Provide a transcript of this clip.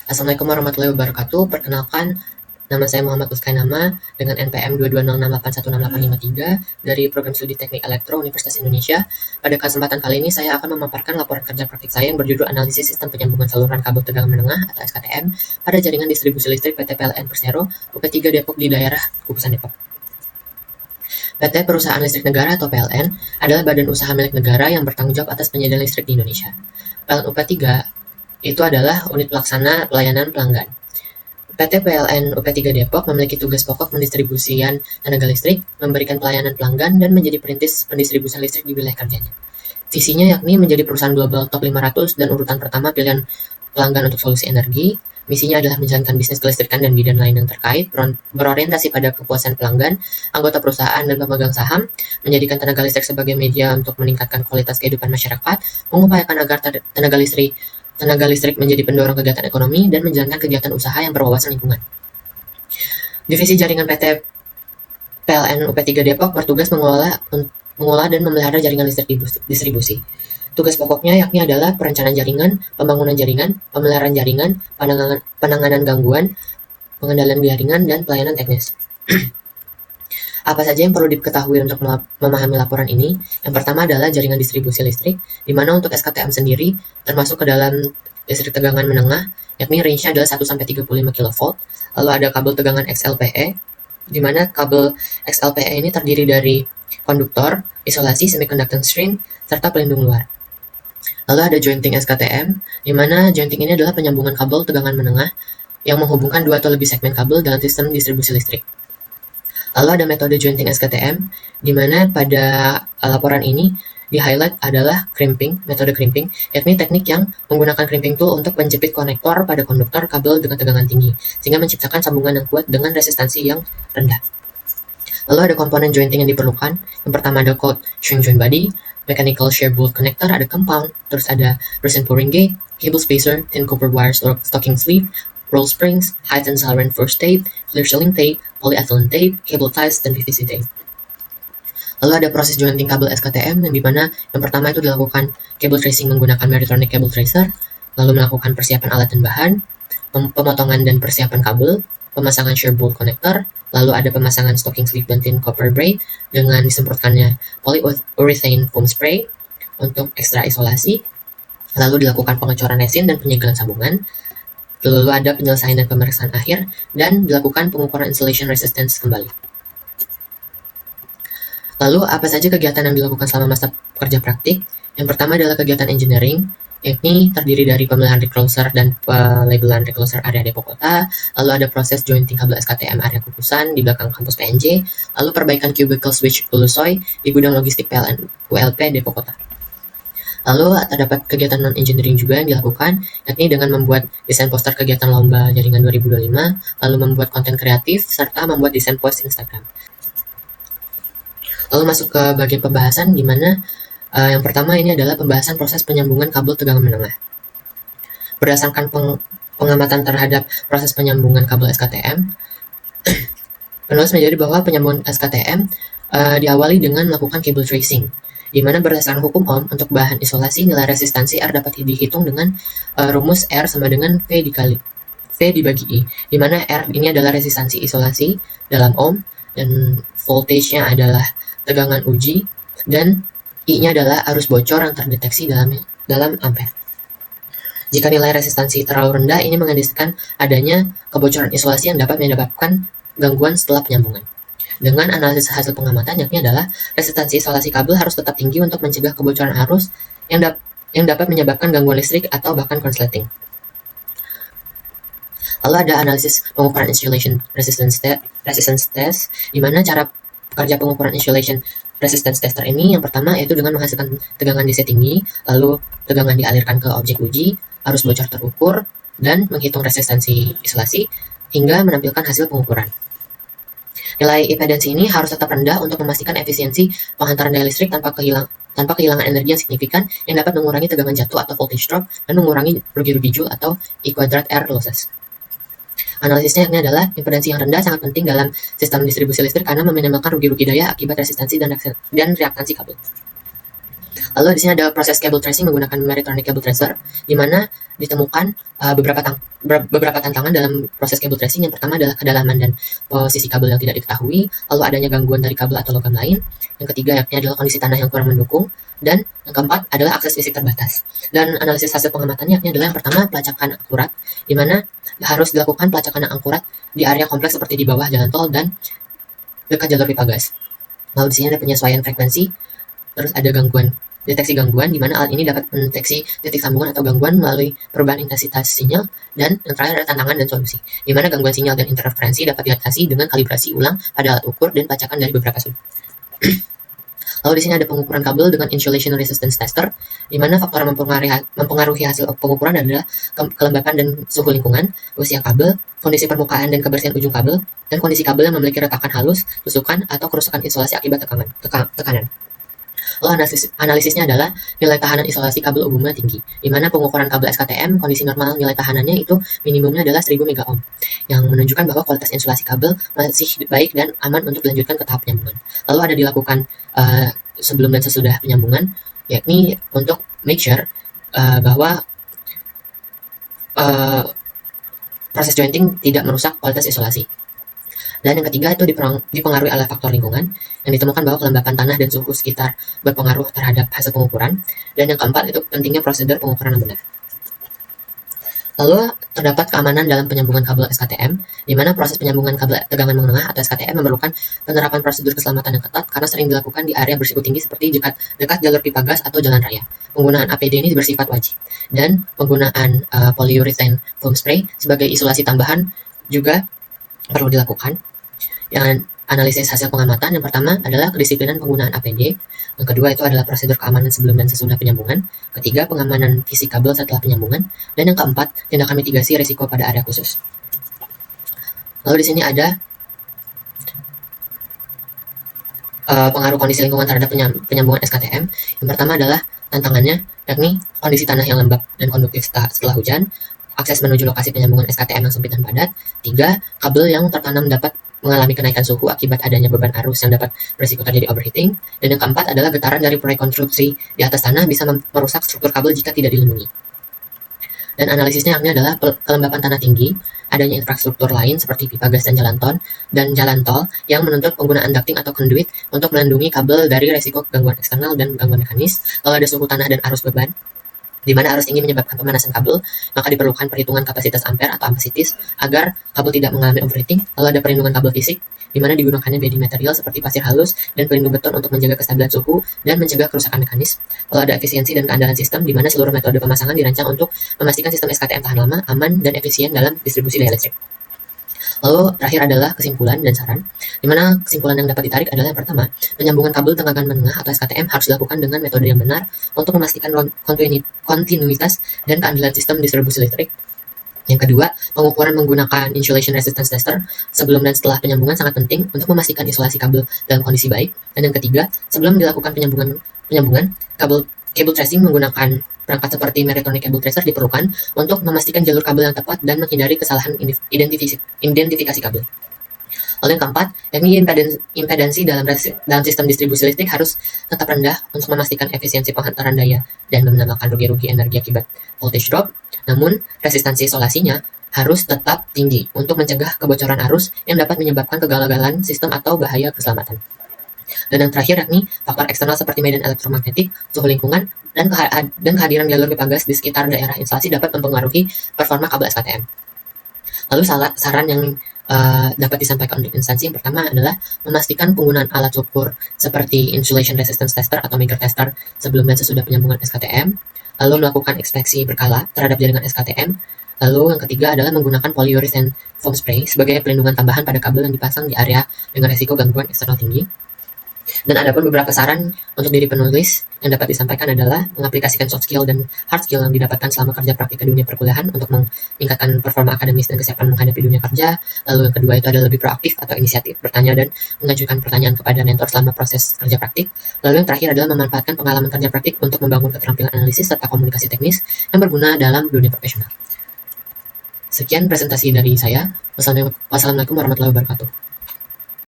Assalamualaikum warahmatullahi wabarakatuh. Perkenalkan, nama saya Muhammad Uskainama dengan NPM 22068168853 dari Program Studi Teknik Elektro Universitas Indonesia. Pada kesempatan kali ini saya akan memaparkan laporan kerja praktik saya yang berjudul Analisis Sistem Penyambungan Saluran Kabel Tegangan Menengah atau SKTM pada Jaringan Distribusi Listrik PT PLN Persero UP3 Depok di daerah Kukusan Depok. PT Perusahaan Listrik Negara atau PLN adalah badan usaha milik negara yang bertanggung jawab atas penyediaan listrik di Indonesia. PLN UP3 itu adalah unit pelaksana pelayanan pelanggan. PT PLN UP3 Depok memiliki tugas pokok pendistribusian tenaga listrik, memberikan pelayanan pelanggan, dan menjadi perintis pendistribusian listrik di wilayah kerjanya. Visinya yakni menjadi perusahaan global top 500 dan urutan pertama pilihan pelanggan untuk solusi energi. Misinya adalah menjalankan bisnis kelistrikan dan bidang lain yang terkait, berorientasi pada kepuasan pelanggan, anggota perusahaan, dan pemegang saham, menjadikan tenaga listrik sebagai media untuk meningkatkan kualitas kehidupan masyarakat, mengupayakan agar tenaga listrik menjadi pendorong kegiatan ekonomi, dan menjalankan kegiatan usaha yang berwawasan lingkungan. Divisi jaringan PT PLN UP3 Depok bertugas mengolah dan memelihara jaringan listrik distribusi. Tugas pokoknya yakni adalah perencanaan jaringan, pembangunan jaringan, pemeliharaan jaringan, penanganan gangguan, pengendalian jaringan, dan pelayanan teknis. Apa saja yang perlu diketahui untuk memahami laporan ini? Yang pertama adalah jaringan distribusi listrik, di mana untuk SKTM sendiri termasuk ke dalam listrik tegangan menengah, yakni range-nya adalah 1-35 kV. Lalu ada kabel tegangan XLPE, di mana kabel XLPE ini terdiri dari konduktor, isolasi, semiconducting string, serta pelindung luar. Lalu ada jointing SKTM, di mana jointing ini adalah penyambungan kabel tegangan menengah yang menghubungkan 2 atau lebih segmen kabel dalam sistem distribusi listrik. Lalu ada metode jointing SKTM, di mana pada laporan ini di-highlight adalah crimping, metode crimping, yakni teknik yang menggunakan crimping tool untuk menjepit konektor pada konduktor kabel dengan tegangan tinggi, sehingga menciptakan sambungan yang kuat dengan resistansi yang rendah. Lalu ada komponen jointing yang diperlukan. Yang pertama ada cold shrink joint body, mechanical shear bolt connector, ada compound, terus ada resin pouring gate, cable spacer, thin copper wire stocking sleeve, roll springs, high tensile reinforced tape, clear sealing tape, polyethylene tape, cable ties, dan PVC tape. Lalu ada proses jointing kabel SKTM yang dimana yang pertama itu dilakukan cable tracing menggunakan Meritronic cable tracer, lalu melakukan persiapan alat dan bahan, pemotongan dan persiapan kabel, pemasangan shear bolt connector, lalu ada pemasangan stocking sleeve dan thin copper braid dengan disemprotkannya polyurethane foam spray untuk ekstra isolasi, lalu dilakukan pengecoran resin dan penyegelan sambungan, lalu ada penyelesaian dan pemeriksaan akhir, dan dilakukan pengukuran insulation resistance kembali. Lalu, apa saja kegiatan yang dilakukan selama masa kerja praktik? Yang pertama adalah kegiatan engineering, yakni terdiri dari pemilihan recloser dan pelabelan recloser area Depok Kota, lalu ada proses jointing kabel SKTM area Kukusan di belakang kampus PNJ, lalu perbaikan cubicle switch Ulusoy di gudang logistik PLN ULP Depok Kota. Lalu terdapat kegiatan non-engineering juga yang dilakukan, yakni dengan membuat desain poster kegiatan lomba jaringan 2025, lalu membuat konten kreatif, serta membuat desain post Instagram. Lalu masuk ke bagian pembahasan, di mana yang pertama ini adalah pembahasan proses penyambungan kabel tegangan menengah. Berdasarkan pengamatan terhadap proses penyambungan kabel SKTM, penulis menjadi bahwa penyambungan SKTM diawali dengan melakukan cable tracing, di mana berdasarkan hukum Ohm untuk bahan isolasi nilai resistansi R dapat dihitung dengan rumus R sama dengan V dibagi I, di mana R ini adalah resistansi isolasi dalam Ohm dan voltage-nya adalah tegangan uji, dan I-nya adalah arus bocor yang terdeteksi dalam ampere. Jika nilai resistansi terlalu rendah, ini mengindikasikan adanya kebocoran isolasi yang dapat menyebabkan gangguan setelah penyambungan. Dengan analisis hasil pengamatan, yakni adalah resistansi isolasi kabel harus tetap tinggi untuk mencegah kebocoran arus yang dapat menyebabkan gangguan listrik atau bahkan konsleting. Lalu ada analisis pengukuran insulation resistance test, di mana cara kerja pengukuran insulation resistance tester ini yang pertama yaitu dengan menghasilkan tegangan DC tinggi, lalu tegangan dialirkan ke objek uji, arus bocor terukur, dan menghitung resistansi isolasi hingga menampilkan hasil pengukuran. Nilai impedansi ini harus tetap rendah untuk memastikan efisiensi penghantaran daya listrik tanpa kehilangan energi yang signifikan yang dapat mengurangi tegangan jatuh atau voltage drop dan mengurangi rugi-rugi joule atau E kuadrat R losses. Analisisnya ini adalah impedansi yang rendah sangat penting dalam sistem distribusi listrik karena meminimalkan rugi-rugi daya akibat resistansi dan reaktansi kabel. Lalu di sini ada proses cable tracing menggunakan Meritronic Cable Tracer, di mana ditemukan beberapa tantangan dalam proses cable tracing. Yang pertama adalah kedalaman dan posisi kabel yang tidak diketahui, lalu adanya gangguan dari kabel atau logam lain. Yang ketiga yakni adalah kondisi tanah yang kurang mendukung, dan yang keempat adalah akses fisik terbatas. Dan analisis hasil pengamatannya yakni adalah yang pertama pelacakan akurat, di mana harus dilakukan pelacakan yang akurat di area kompleks seperti di bawah jalan tol dan dekat jalur pipa gas. Lalu di sini ada penyesuaian frekuensi, terus ada deteksi gangguan, di mana alat ini dapat mendeteksi titik sambungan atau gangguan melalui perubahan intensitas sinyal, dan yang terakhir ada tantangan dan solusi, di mana gangguan sinyal dan interferensi dapat diatasi dengan kalibrasi ulang pada alat ukur dan pelacakan dari beberapa sudut. Lalu di sini ada pengukuran kabel dengan insulation resistance tester, di mana faktor yang mempengaruhi hasil pengukuran adalah kelembapan dan suhu lingkungan, usia kabel, kondisi permukaan dan kebersihan ujung kabel, dan kondisi kabel yang memiliki retakan halus, tusukan, atau kerusakan isolasi akibat tekanan. Lalu analisisnya adalah nilai tahanan isolasi kabel umumnya tinggi, di mana pengukuran kabel SKTM kondisi normal nilai tahanannya itu minimumnya adalah 1000 MΩ, yang menunjukkan bahwa kualitas insulasi kabel masih baik dan aman untuk dilanjutkan ke tahap penyambungan. Lalu ada dilakukan sebelum dan sesudah penyambungan, yakni untuk make sure bahwa proses jointing tidak merusak kualitas isolasi. Dan yang ketiga itu dipengaruhi oleh faktor lingkungan, yang ditemukan bahwa kelembapan tanah dan suhu sekitar berpengaruh terhadap hasil pengukuran. Dan yang keempat itu pentingnya prosedur pengukuran yang benar. Lalu terdapat keamanan dalam penyambungan kabel SKTM, di mana proses penyambungan kabel tegangan menengah atau SKTM memerlukan penerapan prosedur keselamatan yang ketat karena sering dilakukan di area berisiko tinggi seperti dekat jalur pipa gas atau jalan raya. Penggunaan APD ini bersifat wajib, dan penggunaan polyurethane foam spray sebagai isolasi tambahan juga perlu dilakukan. Yang analisis hasil pengamatan, yang pertama adalah kedisiplinan penggunaan APD, yang kedua itu adalah prosedur keamanan sebelum dan sesudah penyambungan, ketiga pengamanan fisik kabel setelah penyambungan, dan yang keempat tindakan mitigasi risiko pada area khusus. Lalu di sini ada pengaruh kondisi lingkungan terhadap penyambungan SKTM. Yang pertama adalah tantangannya, yakni kondisi tanah yang lembab dan konduktif setelah hujan, akses menuju lokasi penyambungan SKTM yang sempit dan padat, 3. Kabel yang tertanam dapat mengalami kenaikan suhu akibat adanya beban arus yang dapat berisiko terjadi overheating, dan yang keempat adalah getaran dari proyek konstruksi di atas tanah bisa merusak struktur kabel jika tidak dilindungi. Dan analisisnya adalah kelembapan tanah tinggi, adanya infrastruktur lain seperti pipa gas dan jalan tol yang menuntut penggunaan ducting atau conduit untuk melindungi kabel dari risiko gangguan eksternal dan gangguan mekanis, lalu ada suhu tanah dan arus beban, di mana arus tinggi menyebabkan pemanasan kabel, maka diperlukan perhitungan kapasitas ampere atau ampesitis agar kabel tidak mengalami overheating. Lalu ada perlindungan kabel fisik, di mana digunakannya body material seperti pasir halus dan pelindung beton untuk menjaga kestabilan suhu dan mencegah kerusakan mekanis. Lalu ada efisiensi dan keandalan sistem, di mana seluruh metode pemasangan dirancang untuk memastikan sistem SKTM tahan lama, aman, dan efisien dalam distribusi daya listrik. Lalu terakhir adalah kesimpulan dan saran, di mana kesimpulan yang dapat ditarik adalah yang pertama, penyambungan kabel tegangan menengah atau SKTM harus dilakukan dengan metode yang benar untuk memastikan kontinuitas dan keandalan sistem distribusi listrik. Yang kedua, pengukuran menggunakan insulation resistance tester sebelum dan setelah penyambungan sangat penting untuk memastikan isolasi kabel dalam kondisi baik. Dan yang ketiga, sebelum dilakukan penyambungan, cable tracing menggunakan perangkat seperti Meritronic Cable Tracer diperlukan untuk memastikan jalur kabel yang tepat dan menghindari kesalahan identifikasi kabel. Lalu yang keempat, yakni impedansi dalam sistem distribusi listrik harus tetap rendah untuk memastikan efisiensi penghantaran daya dan menambahkan rugi-rugi energi akibat voltage drop. Namun, resistansi isolasinya harus tetap tinggi untuk mencegah kebocoran arus yang dapat menyebabkan kegagalan sistem atau bahaya keselamatan. Dan yang terakhir yakni faktor eksternal seperti medan elektromagnetik, suhu lingkungan, dan kehadiran jalur pipa gas di sekitar daerah instalasi dapat mempengaruhi performa kabel SKTM. Lalu saran yang dapat disampaikan untuk instansi yang pertama adalah memastikan penggunaan alat ukur seperti insulation resistance tester atau Megger tester sebelum dan sesudah penyambungan SKTM, lalu melakukan inspeksi berkala terhadap jaringan SKTM. Lalu yang ketiga adalah menggunakan polyurethane foam spray sebagai pelindungan tambahan pada kabel yang dipasang di area dengan risiko gangguan eksternal tinggi. Dan ada pun beberapa saran untuk diri penulis yang dapat disampaikan adalah mengaplikasikan soft skill dan hard skill yang didapatkan selama kerja praktik ke dunia perkuliahan untuk meningkatkan performa akademis dan kesiapan menghadapi dunia kerja. Lalu yang kedua itu adalah lebih proaktif atau inisiatif, bertanya dan mengajukan pertanyaan kepada mentor selama proses kerja praktik. Lalu yang terakhir adalah memanfaatkan pengalaman kerja praktik untuk membangun keterampilan analisis serta komunikasi teknis yang berguna dalam dunia profesional. Sekian presentasi dari saya. Wassalamualaikum warahmatullahi wabarakatuh.